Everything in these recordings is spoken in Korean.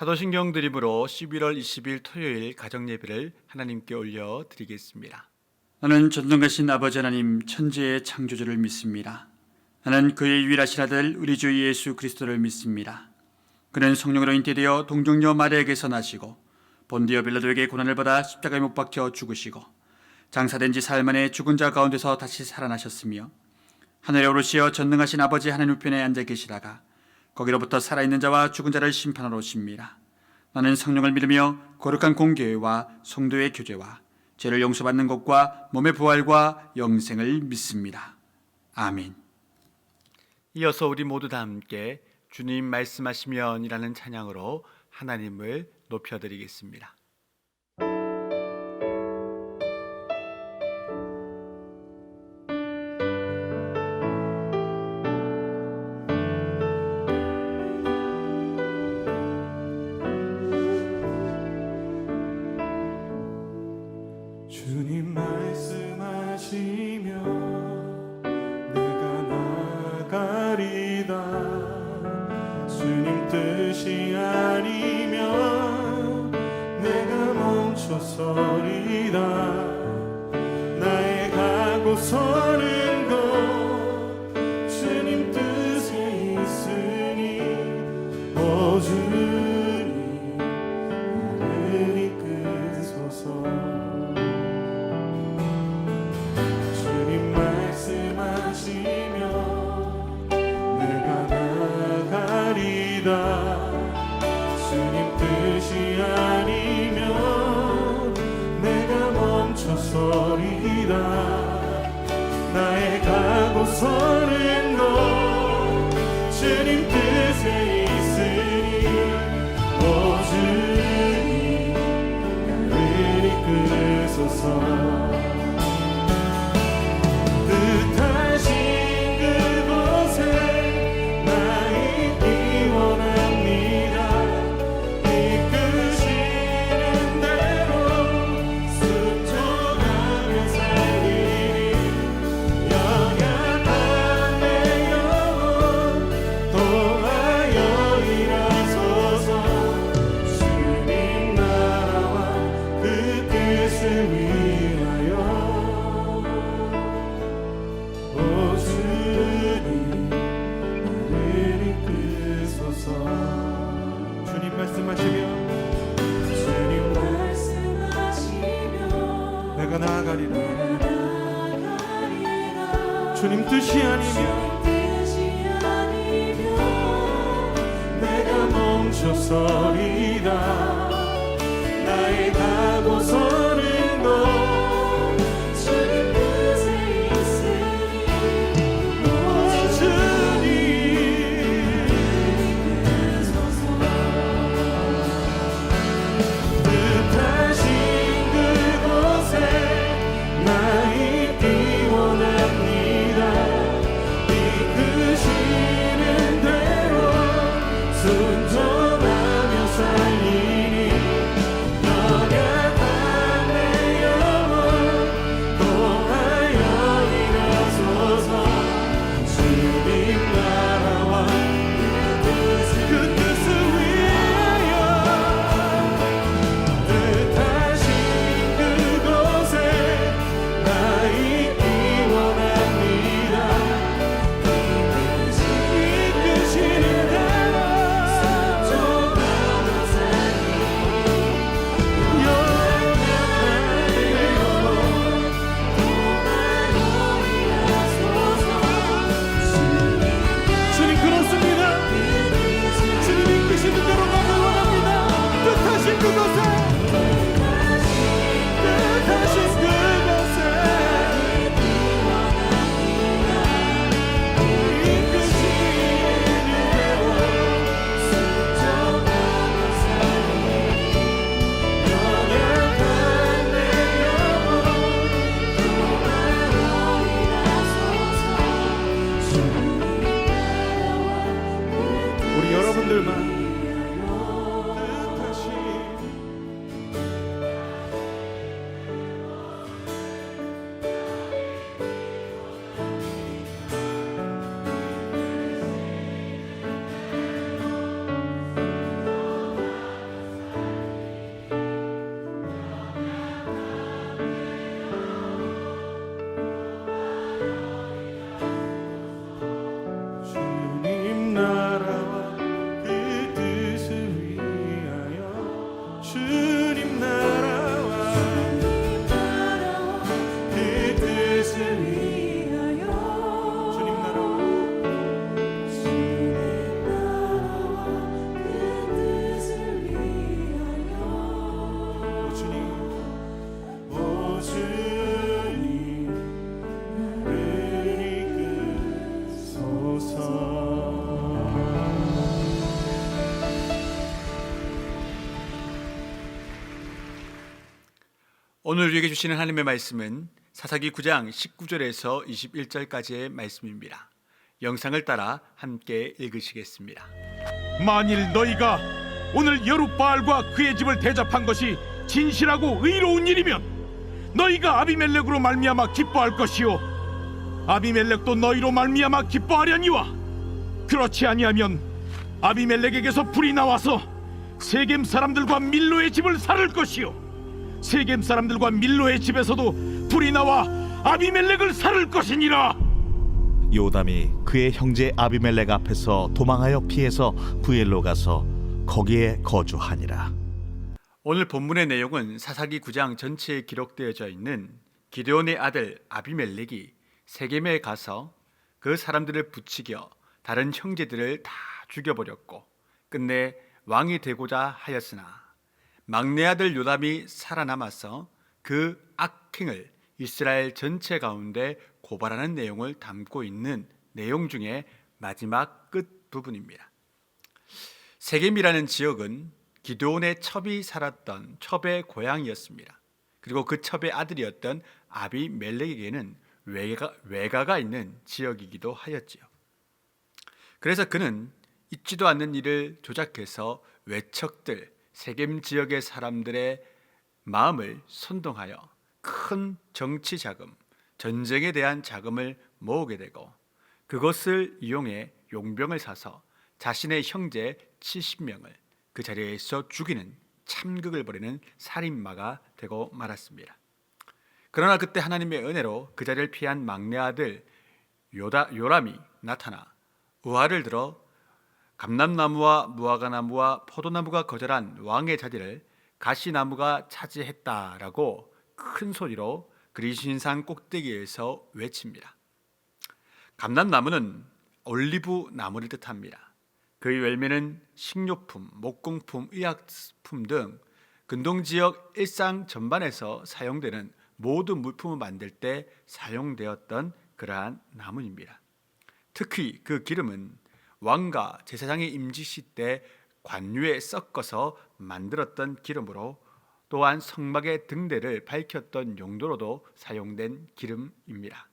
사도신경 드림으로 11월 20일 토요일 가정예배를 하나님께 올려드리겠습니다. 나는 전능하신 아버지 하나님 천지의 창조주를 믿습니다. 나는 그의 유일하신 아들 우리 주 예수 그리스도를 믿습니다. 그는 성령으로 잉태되어 동정녀 마리아에게서 나시고 본디오 빌라도에게 고난을 받아 십자가에 못 박혀 죽으시고 장사된 지 사흘 만에 죽은 자 가운데서 다시 살아나셨으며 하늘에 오르시어 전능하신 아버지 하나님 우편에 앉아 계시다가 거기로부터 살아있는 자와 죽은 자를 심판하러 오십니다. 나는 성령을 믿으며 거룩한 공교회와 성도의 교제와 죄를 용서받는 것과 몸의 부활과 영생을 믿습니다. 아멘. 이어서 우리 모두 다 함께 주님 말씀하시면이라는 찬양으로 하나님을 높여드리겠습니다. 주님 말씀하시며 내가 나가리다. 주님 뜻이 아니면 내가 멈춰서리다. 나의 가고 서는 곳 주님 뜻에 있으니 오 주님 나를 이끄소서. 주님 말씀하시며 내가 나가리다. 주님 뜻이 아니면 내가 멈춰서리다. 나의 가고 서는 곳 주님 뜻에 있으니 오 주님 나를 이끄소서. 뜻하신 그곳에 나 있기 원합니다. 이끄시는 대로 순종하며 살리니 연약한 내 영혼 도하여 일하소서. 주님 나라와 그 뜻을 위하여 오 주님 나를 이끄소서. 주님 말씀하시며 내가 나아가리라. 주님 뜻이 아니면 내가 멈춰서리다. 나의 가고 서는 곳 주님 뜻에 있으니 오 주님 뜻하신 그곳에 나 있기 원합니다. 이끄시는 대로 순종하며 살리니 연약한 내 영혼 도하여 일하소서. 주님 나라와 그 뜻을 위하여 뜻하신 그곳에 나 있기 원합니다. 이끄시는 대로 순종하며 살리니 연약한 내 영혼 도하여 일하소서. 주님 그렇습니다. 주님 이끄시는 대로 가길 원합니다. 뜻하신 그곳에 뜻하신 그곳에 이끄시는 대로 순종하며 살리니 연약한 내 영혼 도하여 일하소서. 우리 여러분들만 뜻하신 오늘 우리에게 주시는 하나님의 말씀은 사사기 9장 19절에서 21절까지의 말씀입니다. 영상을 따라 함께 읽으시겠습니다. 만일 너희가 오늘 여룻바알과 그의 집을 대접한 것이 진실하고 의로운 일이면 너희가 아비멜렉으로 말미암아 기뻐할 것이요 아비멜렉도 너희로 말미암아 기뻐하려니와 그렇지 아니하면 아비멜렉에게서 불이 나와서 세겜 사람들과 밀로의 집을 살을 것이요 세겜 사람들과 밀로의 집에서도 불이 나와 아비멜렉을 살을 것이니라. 요담이 그의 형제 아비멜렉 앞에서 도망하여 피해서 부엘로 가서 거기에 거주하니라. 오늘 본문의 내용은 사사기 9장 전체에 기록되어져 있는 기드온의 아들 아비멜렉이 세겜에 가서 그 사람들을 부추겨 다른 형제들을 다 죽여버렸고 끝내 왕이 되고자 하였으나 막내 아들 요담이 살아남아서 그 악행을 이스라엘 전체 가운데 고발하는 내용을 담고 있는 내용 중에 마지막 끝 부분입니다. 세겜이라는 지역은 기드온의 첩이 살았던 첩의 고향이었습니다. 그리고 그 첩의 아들이었던 아비멜렉에게는 외가가 있는 지역이기도 하였지요. 그래서 그는 있지도 않는 일을 조작해서 외척들 세겜 지역의 사람들의 마음을 선동하여 큰 정치 자금, 전쟁에 대한 자금을 모으게 되고 그것을 이용해 용병을 사서 자신의 형제 70명을 그 자리에서 죽이는 참극을 벌이는 살인마가 되고 말았습니다. 그러나 그때 하나님의 은혜로 그 자리를 피한 막내 아들 요람이 나타나 우화를 들어 감람나무와 무화과나무와 포도나무가 거절한 왕의 자리를 가시나무가 차지했다라고 큰 소리로 그리신산 꼭대기에서 외칩니다. 감람나무는 올리브 나무를 뜻합니다. 그 열매는 식료품, 목공품, 의약품 등 근동지역 일상 전반에서 사용되는 모든 물품을 만들 때 사용되었던 그러한 나무입니다. 특히 그 기름은 왕과 제사장의 임지시 때 관유에 섞어서 만들었던 기름으로 또한 성막의 등대를 밝혔던 용도로도 사용된 기름입니다.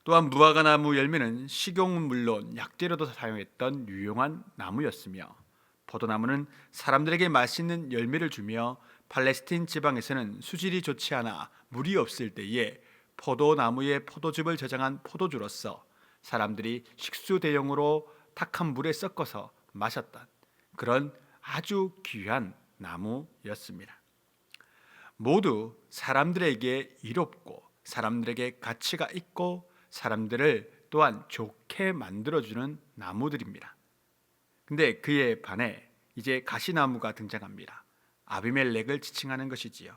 또한 무화과나무 열매는 식용은 물론 약재로도 사용했던 유용한 나무였으며 포도나무는 사람들에게 맛있는 열매를 주며 팔레스틴 지방에서는 수질이 좋지 않아 물이 없을 때에 포도나무에 포도즙을 저장한 포도주로서 사람들이 식수 대용으로 탁한 물에 섞어서 마셨던 그런 아주 귀한 나무였습니다. 모두 사람들에게 이롭고 사람들에게 가치가 있고 사람들을 또한 좋게 만들어주는 나무들입니다. 근데 그에 반해 이제 가시나무가 등장합니다. 아비멜렉을 지칭하는 것이지요.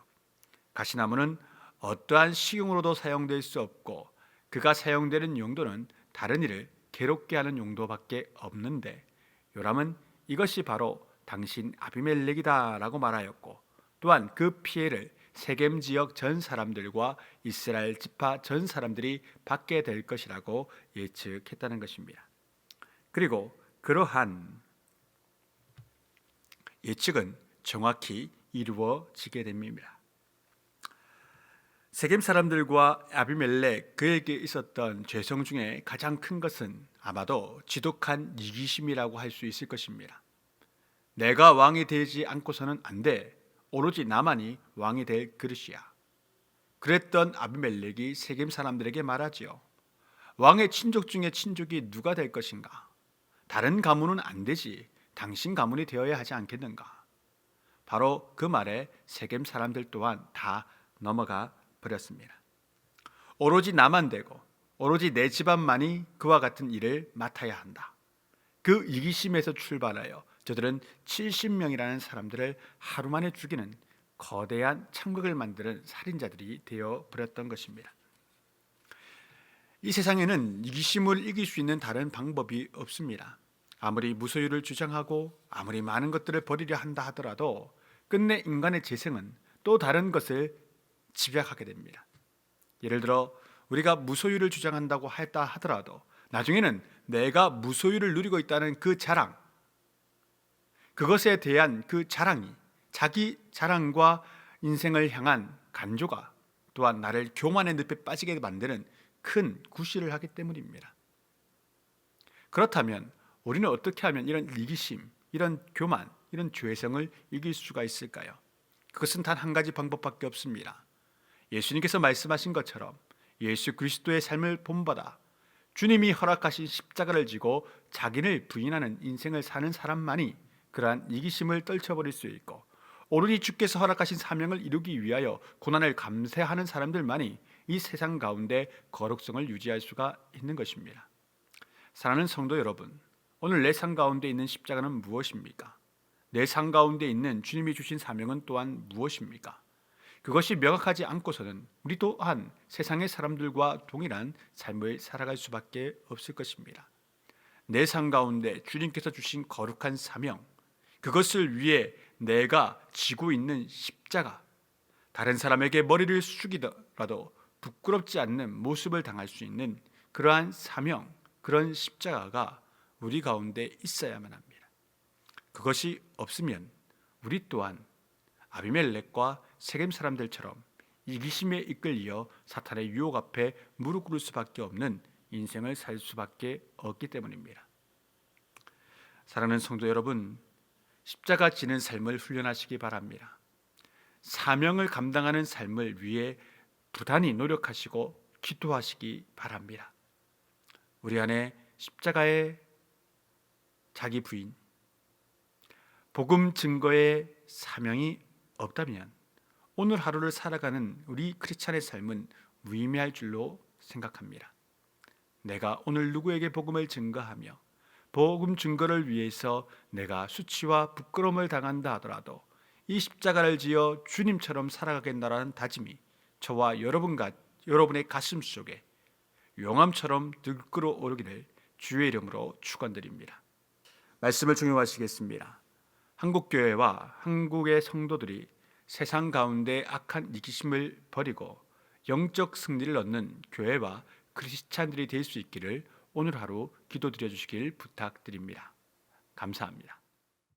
가시나무는 어떠한 식용으로도 사용될 수 없고 그가 사용되는 용도는 다른 일을 괴롭게 하는 용도밖에 없는데 요람은 이것이 바로 당신 아비멜렉이다라고 말하였고 또한 그 피해를 세겜 지역 전 사람들과 이스라엘 지파 전 사람들이 받게 될 것이라고 예측했다는 것입니다. 그리고 그러한 예측은 정확히 이루어지게 됩니다. 세겜 사람들과 아비멜렉 그에게 있었던 죄성 중에 가장 큰 것은 아마도 지독한 이기심이라고 할 수 있을 것입니다. 내가 왕이 되지 않고서는 안 돼. 오로지 나만이 왕이 될 그릇이야. 그랬던 아비멜렉이 세겜 사람들에게 말하지요. 왕의 친족 중에 친족이 누가 될 것인가? 다른 가문은 안 되지. 당신 가문이 되어야 하지 않겠는가? 바로 그 말에 세겜 사람들 또한 다 넘어가 버렸습니다. 오로지 나만 되고 오로지 내 집안만이 그와 같은 일을 맡아야 한다. 그 이기심에서 출발하여 저들은 70명이라는 사람들을 하루 만에 죽이는 거대한 참극을 만드는 살인자들이 되어 버렸던 것입니다. 이 세상에는 이기심을 이길 수 있는 다른 방법이 없습니다. 아무리 무소유를 주장하고 아무리 많은 것들을 버리려 한다 하더라도 끝내 인간의 재성은 또 다른 것을 집약하게 됩니다. 예를 들어 우리가 무소유를 주장한다고 했다 하더라도 나중에는 내가 무소유를 누리고 있다는 그 자랑, 그것에 대한 그 자랑이 자기 자랑과 인생을 향한 간조가 또한 나를 교만의 늪에 빠지게 만드는 큰 구실을 하기 때문입니다. 그렇다면 우리는 어떻게 하면 이런 이기심, 이런 교만, 이런 죄성을 이길 수가 있을까요? 그것은 단 한 가지 방법밖에 없습니다. 예수님께서 말씀하신 것처럼 예수 그리스도의 삶을 본받아 주님이 허락하신 십자가를 지고 자기를 부인하는 인생을 사는 사람만이 그러한 이기심을 떨쳐버릴 수 있고, 오로지 주께서 허락하신 사명을 이루기 위하여 고난을 감수하는 사람들만이 이 세상 가운데 거룩성을 유지할 수가 있는 것입니다. 사랑하는 성도 여러분, 오늘 내 삶 가운데 있는 십자가는 무엇입니까? 내 삶 가운데 있는 주님이 주신 사명은 또한 무엇입니까? 그것이 명확하지 않고서는 우리 또한 세상의 사람들과 동일한 삶을 살아갈 수밖에 없을 것입니다. 내 삶 가운데 주님께서 주신 거룩한 사명, 그것을 위해 내가 지고 있는 십자가, 다른 사람에게 머리를 숙이더라도 부끄럽지 않는 모습을 당할 수 있는 그러한 사명, 그런 십자가가 우리 가운데 있어야만 합니다. 그것이 없으면 우리 또한 아비멜렉과 세겜 사람들처럼 이기심에 이끌려 사탄의 유혹 앞에 무릎 꿇을 수밖에 없는 인생을 살 수밖에 없기 때문입니다. 사랑하는 성도 여러분, 십자가 지는 삶을 훈련하시기 바랍니다. 사명을 감당하는 삶을 위해 부단히 노력하시고 기도하시기 바랍니다. 우리 안에 십자가의 자기 부인, 복음 증거의 사명이 없다면 오늘 하루를 살아가는 우리 크리스찬의 삶은 무의미할 줄로 생각합니다. 내가 오늘 누구에게 복음을 증거하며 복음 증거를 위해서 내가 수치와 부끄러움을 당한다 하더라도 이 십자가를 지어 주님처럼 살아가겠다라는 다짐이 저와 여러분의 가슴 속에 용암처럼 들끓어 오르기를 주의 이름으로 축원드립니다. 말씀을 중요하시겠습니다. 한국교회와 한국의 성도들이 세상 가운데 악한 이기심을 버리고 영적 승리를 얻는 교회와 크리스찬들이 될 수 있기를 오늘 하루 기도드려 주시길 부탁드립니다. 감사합니다.